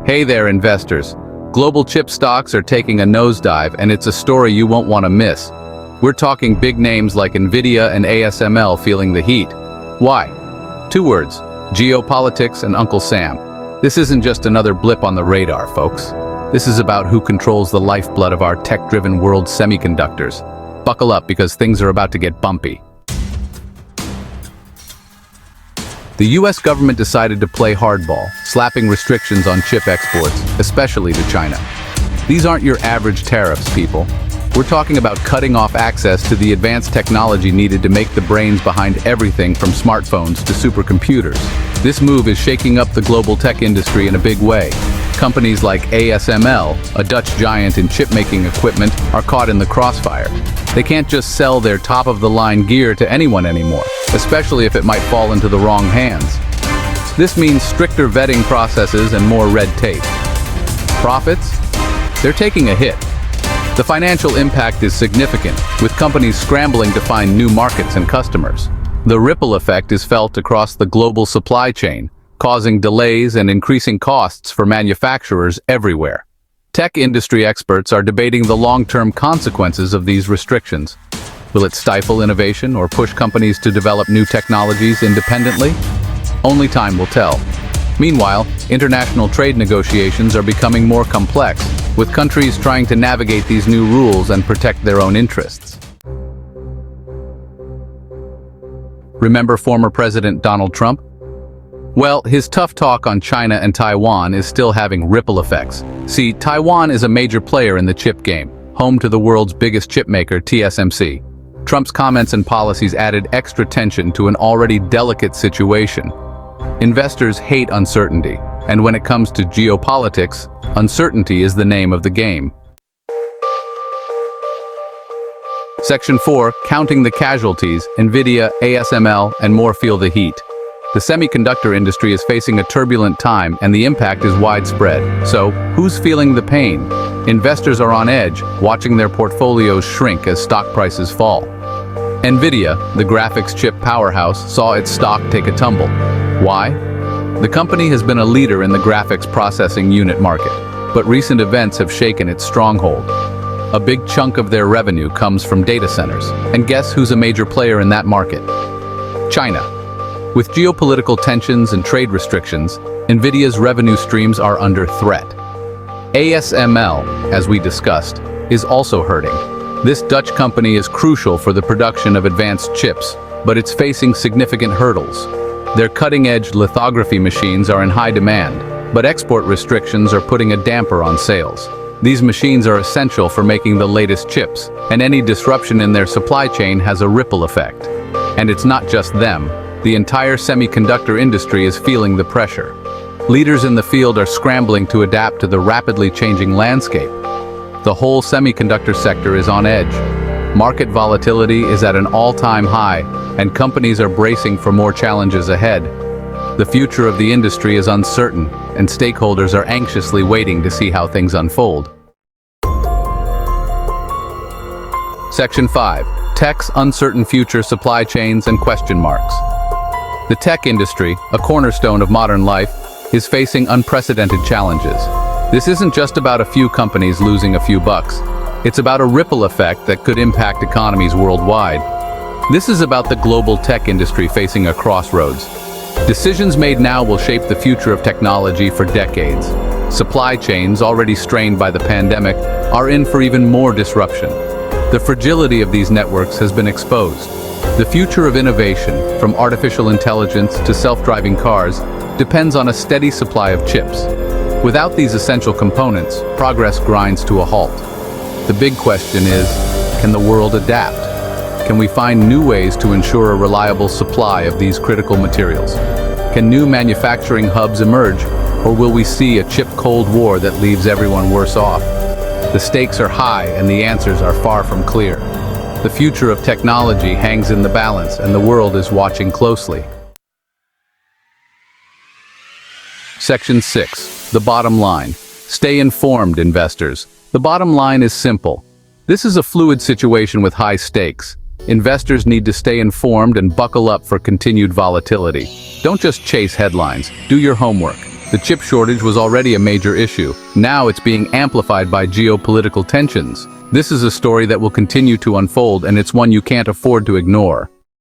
Hey there, investors. Global chip stocks are taking a nosedive, and it's a story you won't want to miss. We're talking big names like Nvidia and ASML feeling the heat. Why? Two words: geopolitics and Uncle Sam. This isn't just another blip on the radar, folks. This is about who controls the lifeblood of our tech-driven world, semiconductors. Buckle up, because things are about to get bumpy. The US government decided to play hardball, slapping restrictions on chip exports, especially to China. These aren't your average tariffs, people. We're talking about cutting off access to the advanced technology needed to make the brains behind everything from smartphones to supercomputers. This move is shaking up the global tech industry in a big way. Companies like ASML, a Dutch giant in chip-making equipment, are caught in the crossfire. They can't just sell their top-of-the-line gear to anyone anymore, especially if it might fall into the wrong hands. This means stricter vetting processes and more red tape. Profits? They're taking a hit. The financial impact is significant, with companies scrambling to find new markets and customers. The ripple effect is felt across the global supply chain, causing delays and increasing costs for manufacturers everywhere. Tech industry experts are debating the long-term consequences of these restrictions. Will it stifle innovation or push companies to develop new technologies independently? Only time will tell. Meanwhile, international trade negotiations are becoming more complex, with countries trying to navigate these new rules and protect their own interests. Remember former President Donald Trump? Well, his tough talk on China and Taiwan is still having ripple effects. See, Taiwan is a major player in the chip game, home to the world's biggest chipmaker, TSMC. Trump's comments and policies added extra tension to an already delicate situation. Investors hate uncertainty, and when it comes to geopolitics, uncertainty is the name of the game. Section 4, Counting the Casualties, Nvidia, ASML, and more feel the heat. The semiconductor industry is facing a turbulent time, and the impact is widespread. So, who's feeling the pain? Investors are on edge, watching their portfolios shrink as stock prices fall. Nvidia, the graphics chip powerhouse, saw its stock take a tumble. Why? The company has been a leader in the graphics processing unit market, but recent events have shaken its stronghold. A big chunk of their revenue comes from data centers, and guess who's a major player in that market? China. With geopolitical tensions and trade restrictions, Nvidia's revenue streams are under threat. ASML, as we discussed, is also hurting. This Dutch company is crucial for the production of advanced chips, but it's facing significant hurdles. Their cutting-edge lithography machines are in high demand, but export restrictions are putting a damper on sales. These machines are essential for making the latest chips, and any disruption in their supply chain has a ripple effect. And it's not just them. The entire semiconductor industry is feeling the pressure. Leaders in the field are scrambling to adapt to the rapidly changing landscape. The whole semiconductor sector is on edge. Market volatility is at an all-time high, and companies are bracing for more challenges ahead. The future of the industry is uncertain, and stakeholders are anxiously waiting to see how things unfold. Section 5. Tech's uncertain future, supply chains, and question marks. The tech industry, a cornerstone of modern life, is facing unprecedented challenges. This isn't just about a few companies losing a few bucks. It's about a ripple effect that could impact economies worldwide. This is about the global tech industry facing a crossroads. Decisions made now will shape the future of technology for decades. Supply chains, already strained by the pandemic, are in for even more disruption. The fragility of these networks has been exposed. The future of innovation, from artificial intelligence to self-driving cars, depends on a steady supply of chips. Without these essential components, progress grinds to a halt. The big question is, can the world adapt? Can we find new ways to ensure a reliable supply of these critical materials? Can new manufacturing hubs emerge, or will we see a chip cold war that leaves everyone worse off? The stakes are high, and the answers are far from clear. The future of technology hangs in the balance, and the world is watching closely. Section 6. The bottom line. Stay informed, investors. The bottom line is simple. This is a fluid situation with high stakes. Investors need to stay informed and buckle up for continued volatility. Don't just chase headlines. Do your homework. The chip shortage was already a major issue. Now it's being amplified by geopolitical tensions. This is a story that will continue to unfold, and it's one you can't afford to ignore.